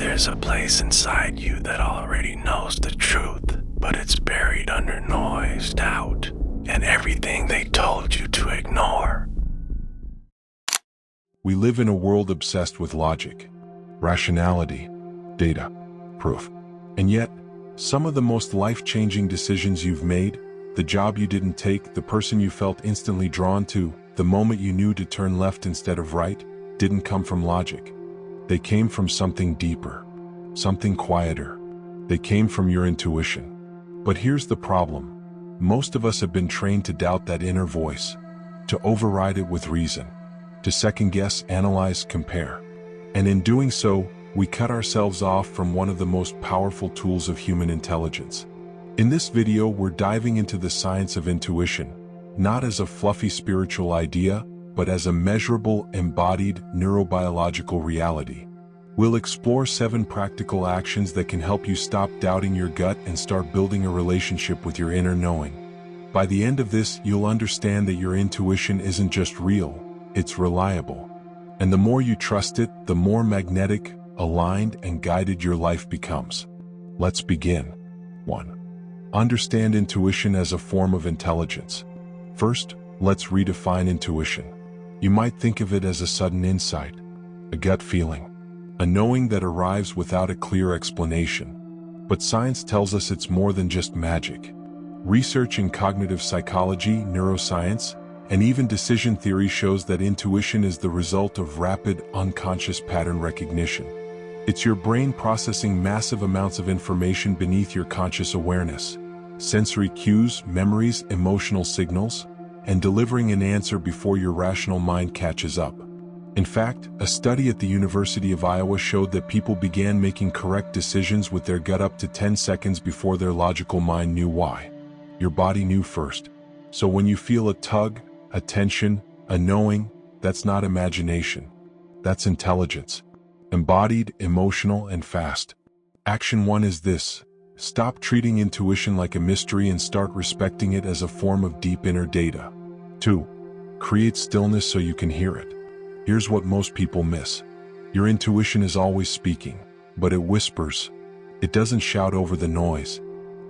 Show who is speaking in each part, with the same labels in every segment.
Speaker 1: There's a place inside you that already knows the truth, but it's buried under noise, doubt, and everything they told you to ignore.
Speaker 2: We live in a world obsessed with logic, rationality, data, proof. And yet, some of the most life-changing decisions you've made, the job you didn't take, the person you felt instantly drawn to, the moment you knew to turn left instead of right, didn't come from logic. They came from something deeper, something quieter. They came from your intuition. But here's the problem. Most of us have been trained to doubt that inner voice, to override it with reason, to second-guess, analyze, compare. And in doing so, we cut ourselves off from one of the most powerful tools of human intelligence. In this video, we're diving into the science of intuition, not as a fluffy spiritual idea, but as a measurable, embodied, neurobiological reality. We'll explore 7 practical actions that can help you stop doubting your gut and start building a relationship with your inner knowing. By the end of this, you'll understand that your intuition isn't just real, it's reliable. And the more you trust it, the more magnetic, aligned, and guided your life becomes. Let's begin. 1. Understand intuition as a form of intelligence. First, let's redefine intuition. You might think of it as a sudden insight, a gut feeling, a knowing that arrives without a clear explanation. But science tells us it's more than just magic. Research in cognitive psychology, neuroscience, and even decision theory shows that intuition is the result of rapid, unconscious pattern recognition. It's your brain processing massive amounts of information beneath your conscious awareness, sensory cues, memories, emotional signals, and delivering an answer before your rational mind catches up. In fact, a study at the University of Iowa showed that people began making correct decisions with their gut up to 10 seconds before their logical mind knew why. Your body knew first. So when you feel a tug, a tension, a knowing, that's not imagination. That's intelligence. Embodied, emotional, and fast. Action 1 is this. Stop treating intuition like a mystery and start respecting it as a form of deep inner data. 2. Create stillness so you can hear it. Here's what most people miss. Your intuition is always speaking, but it whispers. It doesn't shout over the noise.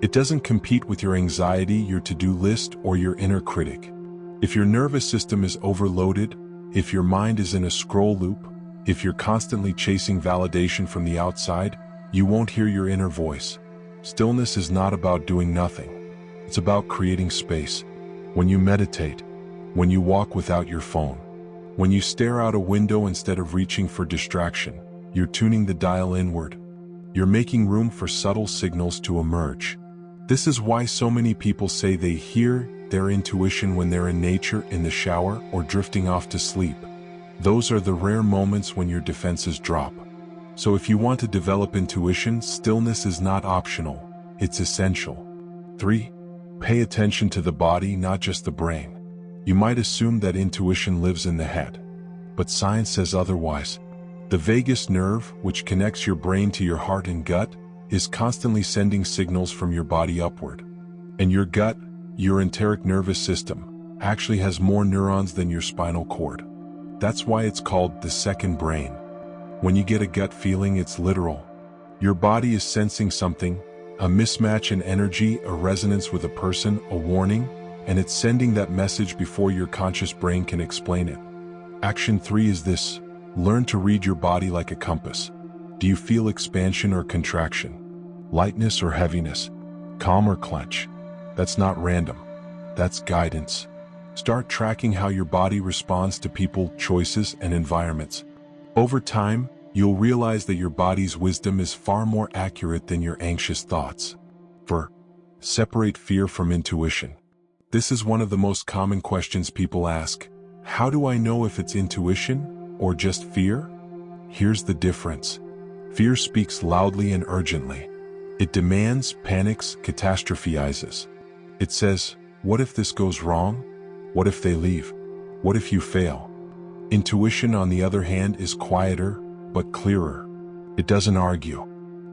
Speaker 2: It doesn't compete with your anxiety, your to-do list, or your inner critic. If your nervous system is overloaded, if your mind is in a scroll loop, if you're constantly chasing validation from the outside, you won't hear your inner voice. Stillness is not about doing nothing. It's about creating space. When you meditate, when you walk without your phone, when you stare out a window instead of reaching for distraction, you're tuning the dial inward. You're making room for subtle signals to emerge. This is why so many people say they hear their intuition when they're in nature, in the shower, or drifting off to sleep. Those are the rare moments when your defenses drop. So if you want to develop intuition, stillness is not optional, it's essential. 3. Pay attention to the body, not just the brain. You might assume that intuition lives in the head, but science says otherwise. The vagus nerve, which connects your brain to your heart and gut, is constantly sending signals from your body upward. And your gut, your enteric nervous system, actually has more neurons than your spinal cord. That's why it's called the second brain. When you get a gut feeling, it's literal. Your body is sensing something, a mismatch in energy, a resonance with a person, a warning, and it's sending that message before your conscious brain can explain it. Action 3 is this. Learn to read your body like a compass. Do you feel expansion or contraction? Lightness or heaviness? Calm or clench? That's not random. That's guidance. Start tracking how your body responds to people, choices, and environments. Over time, you'll realize that your body's wisdom is far more accurate than your anxious thoughts. 4. Separate fear from intuition. This is one of the most common questions people ask. How do I know if it's intuition or just fear? Here's the difference. Fear speaks loudly and urgently. It demands, panics, catastrophizes. It says, what if this goes wrong? What if they leave? What if you fail? Intuition, on the other hand, is quieter, but clearer. It doesn't argue,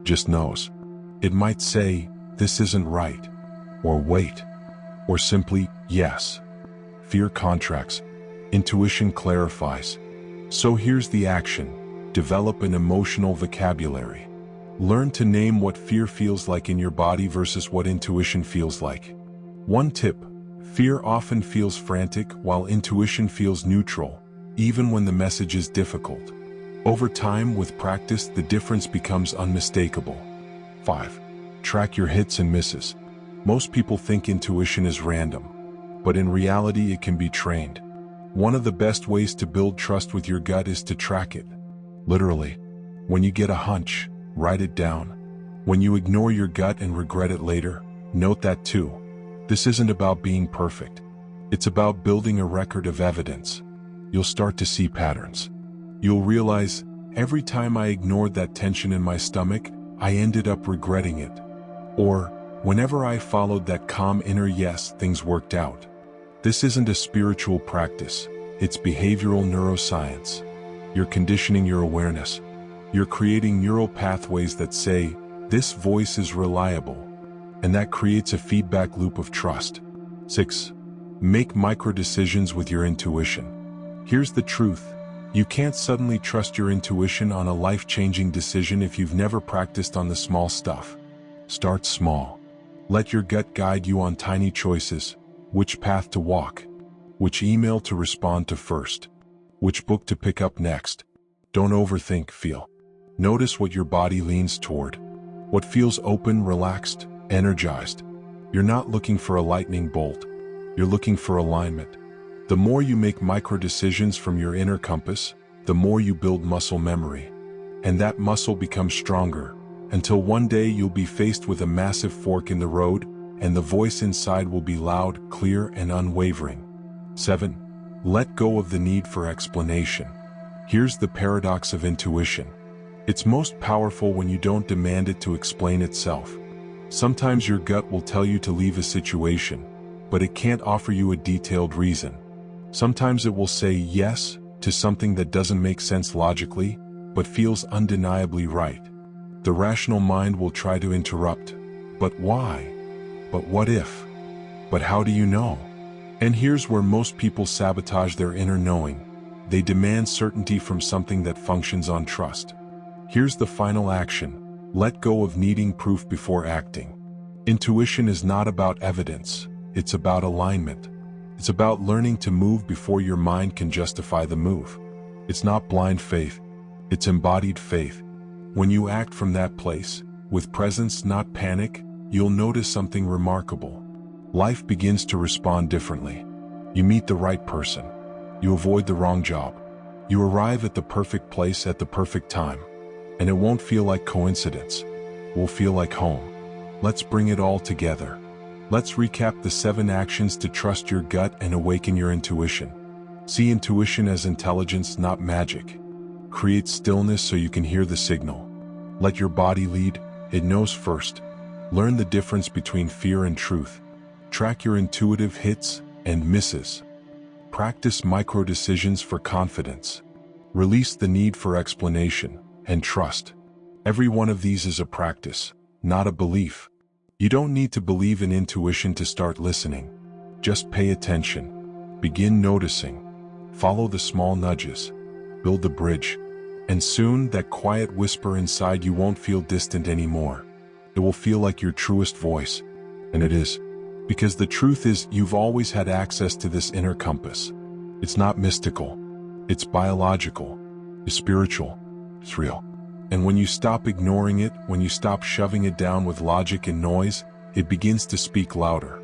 Speaker 2: just knows. It might say, this isn't right, or wait, or simply, yes. Fear contracts. Intuition clarifies. So here's the action. Develop an emotional vocabulary. Learn to name what fear feels like in your body versus what intuition feels like. One tip: fear often feels frantic while intuition feels neutral, even when the message is difficult. Over time, with practice, the difference becomes unmistakable. 5. Track your hits and misses. Most people think intuition is random, but in reality it can be trained. One of the best ways to build trust with your gut is to track it. Literally, when you get a hunch, write it down. When you ignore your gut and regret it later, note that too. This isn't about being perfect. It's about building a record of evidence. You'll start to see patterns. You'll realize, every time I ignored that tension in my stomach, I ended up regretting it. Or, whenever I followed that calm inner yes, things worked out. This isn't a spiritual practice. It's behavioral neuroscience. You're conditioning your awareness. You're creating neural pathways that say, this voice is reliable. And that creates a feedback loop of trust. 6. Make micro decisions with your intuition. Here's the truth. You can't suddenly trust your intuition on a life-changing decision if you've never practiced on the small stuff. Start small. Let your gut guide you on tiny choices: which path to walk, which email to respond to first, which book to pick up next. Don't overthink, feel. Notice what your body leans toward, what feels open, relaxed, energized. You're not looking for a lightning bolt. You're looking for alignment. The more you make micro decisions from your inner compass, the more you build muscle memory. And that muscle becomes stronger, until one day you'll be faced with a massive fork in the road, and the voice inside will be loud, clear, and unwavering. 7. Let go of the need for explanation. Here's the paradox of intuition. It's most powerful when you don't demand it to explain itself. Sometimes your gut will tell you to leave a situation, but it can't offer you a detailed reason. Sometimes it will say yes to something that doesn't make sense logically, but feels undeniably right. The rational mind will try to interrupt. But why? But what if? But how do you know? And here's where most people sabotage their inner knowing. They demand certainty from something that functions on trust. Here's the final action: let go of needing proof before acting. Intuition is not about evidence, it's about alignment. It's about learning to move before your mind can justify the move. It's not blind faith, it's embodied faith. When you act from that place, with presence, not panic, you'll notice something remarkable. Life begins to respond differently. You meet the right person. You avoid the wrong job. You arrive at the perfect place at the perfect time. And it won't feel like coincidence. It will feel like home. Let's bring it all together. Let's recap the 7 actions to trust your gut and awaken your intuition. See intuition as intelligence, not magic. Create stillness so you can hear the signal. Let your body lead, it knows first. Learn the difference between fear and truth. Track your intuitive hits and misses. Practice micro decisions for confidence. Release the need for explanation and trust. Every one of these is a practice, not a belief. You don't need to believe in intuition to start listening. Just pay attention. Begin noticing. Follow the small nudges. Build the bridge. And soon, that quiet whisper inside you won't feel distant anymore. It will feel like your truest voice. And it is. Because the truth is, you've always had access to this inner compass. It's not mystical. It's biological. It's spiritual. It's real. And when you stop ignoring it, when you stop shoving it down with logic and noise, it begins to speak louder.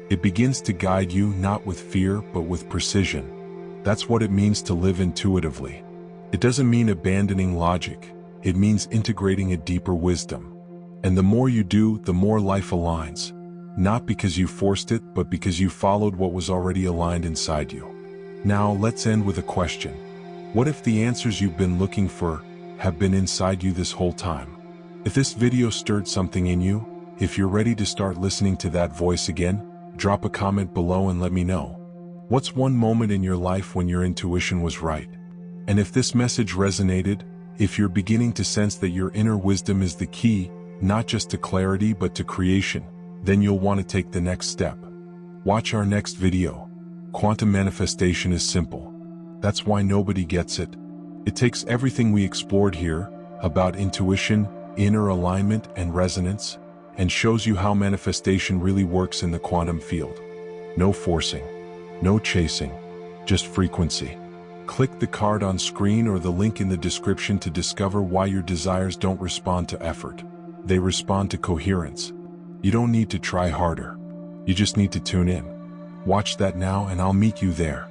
Speaker 2: It begins to guide you not with fear, but with precision. That's what it means to live intuitively. It doesn't mean abandoning logic. It means integrating a deeper wisdom. And the more you do, the more life aligns. Not because you forced it, but because you followed what was already aligned inside you. Now, let's end with a question. What if the answers you've been looking for have been inside you this whole time? If this video stirred something in you, if you're ready to start listening to that voice again, drop a comment below and let me know. What's one moment in your life when your intuition was right? And if this message resonated, if you're beginning to sense that your inner wisdom is the key, not just to clarity but to creation, then you'll want to take the next step. Watch our next video. Quantum manifestation is simple. That's why nobody gets it. It takes everything we explored here, about intuition, inner alignment and resonance, and shows you how manifestation really works in the quantum field. No forcing, no chasing, just frequency. Click the card on screen or the link in the description to discover why your desires don't respond to effort. They respond to coherence. You don't need to try harder. You just need to tune in. Watch that now and I'll meet you there.